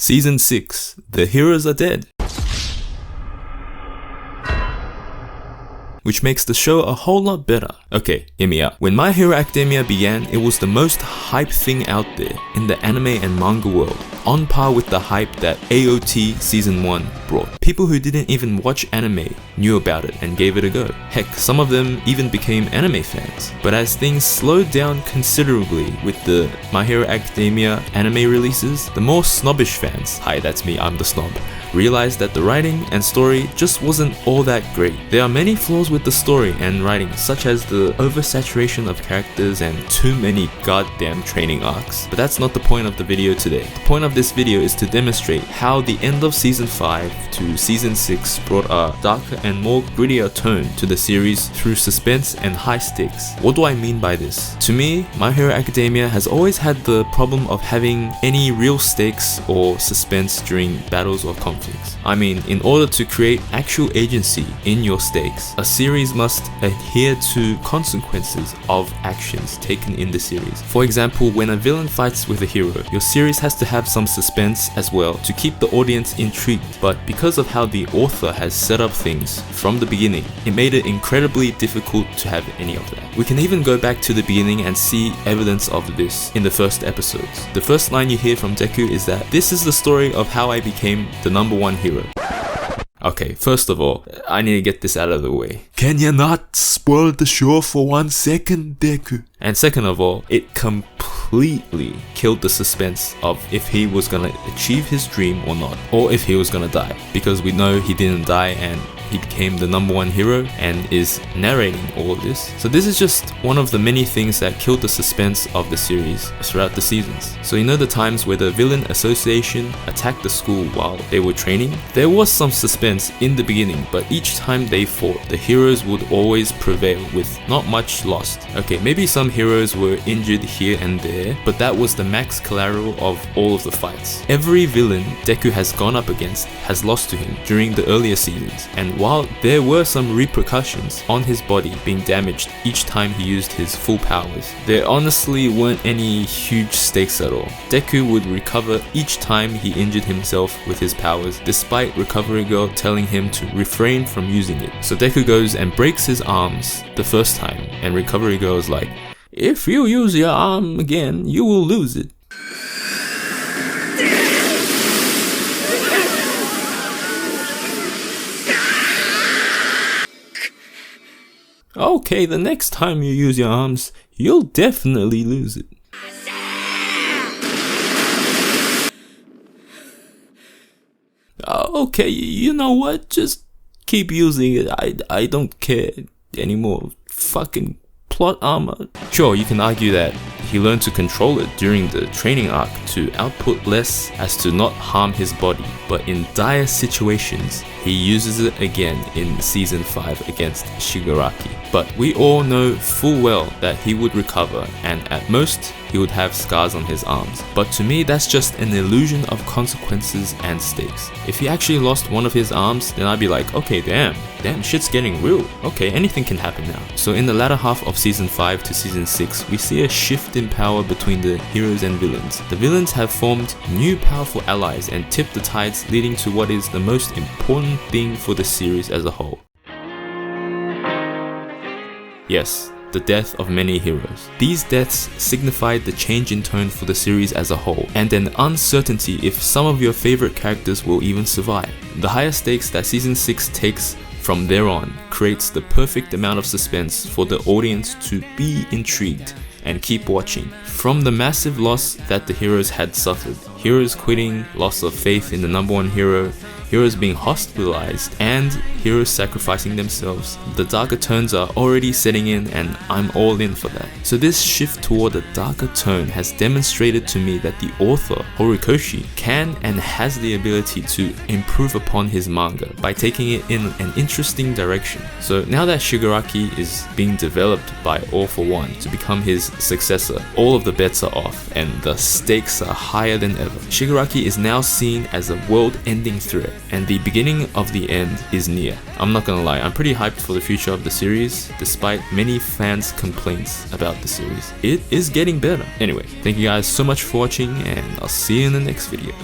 Season 6, The Heroes Are Dead. Which makes the show a whole lot better. Okay, hear me out. When My Hero Academia began, it was the most hype thing out there in the anime and manga world, on par with the hype that AOT Season 1 brought. People who didn't even watch anime knew about it and gave it a go. Heck, some of them even became anime fans. But as things slowed down considerably with the My Hero Academia anime releases, the more snobbish fans, hi that's me, I'm the snob, realized that the writing and story just wasn't all that great. There are many flaws with the story and writing, such as the oversaturation of characters and too many goddamn training arcs. But that's not the point of the video today. The point of this video is to demonstrate how the end of Season 5 to Season 6 brought a darker and more grittier tone to the series through suspense and high stakes. What do I mean by this? To me, My Hero Academia has always had the problem of having any real stakes or suspense during battles or conflicts. I mean, in order to create actual agency in your stakes, a series must adhere to consequences of actions taken in the series. For example, when a villain fights with a hero, your series has to have some suspense as well to keep the audience intrigued. But because of how the author has set up things from the beginning, it made it incredibly difficult to have any of that. We can even go back to the beginning and see evidence of this in the first episodes. The first line you hear from Deku is that this is the story of how I became the #1 hero. Okay, first of all, I need to get this out of the way. Can you not spoil the show for 1 second, Deku? And second of all, it completely killed the suspense of if he was gonna achieve his dream or not, or if he was gonna die, because we know he didn't die and he became the #1 hero and is narrating all of this. So this is just one of the many things that killed the suspense of the series throughout the seasons. So you know the times where the villain association attacked the school while they were training? There was some suspense in the beginning, but each time they fought, the heroes would always prevail with not much lost. Okay, maybe some heroes were injured here and there, but that was the max collateral of all of the fights. Every villain Deku has gone up against has lost to him during the earlier seasons, and while there were some repercussions on his body being damaged each time he used his full powers, there honestly weren't any huge stakes at all. Deku would recover each time he injured himself with his powers, despite Recovery Girl telling him to refrain from using it. So Deku goes and breaks his arms the first time, and Recovery Girl is like, if you use your arm again, you will lose it. Okay, the next time you use your arms, you'll definitely lose it. Okay, you know what? Just keep using it. I don't care anymore. Fucking plot armor. Sure, you can argue that he learned to control it during the training arc to output less as to not harm his body, but in dire situations, he uses it again in Season 5 against Shigaraki. But we all know full well that he would recover, and at most, he would have scars on his arms. But to me, that's just an illusion of consequences and stakes. If he actually lost one of his arms, then I'd be like, okay, damn, shit's getting real. Okay, anything can happen now. So in the latter half of Season 5 to Season 6, we see a shift in power between the heroes and villains. The villains have formed new powerful allies and tipped the tides, leading to what is the most important thing for the series as a whole. Yes, the death of many heroes. These deaths signified the change in tone for the series as a whole, and an uncertainty if some of your favorite characters will even survive. The higher stakes that Season 6 takes from there on creates the perfect amount of suspense for the audience to be intrigued and keep watching. From the massive loss that the heroes had suffered, heroes quitting, loss of faith in the #1 hero, heroes being hospitalized, and heroes sacrificing themselves, the darker tones are already setting in, and I'm all in for that. So this shift toward a darker tone has demonstrated to me that the author, Horikoshi, can and has the ability to improve upon his manga by taking it in an interesting direction. So now that Shigaraki is being developed by All For One to become his successor, all of the bets are off and the stakes are higher than ever. Shigaraki is now seen as a world-ending threat, and the beginning of the end is near. I'm not gonna lie, I'm pretty hyped for the future of the series, despite many fans' complaints about the series. It is getting better. Anyway, thank you guys so much for watching, and I'll see you in the next video.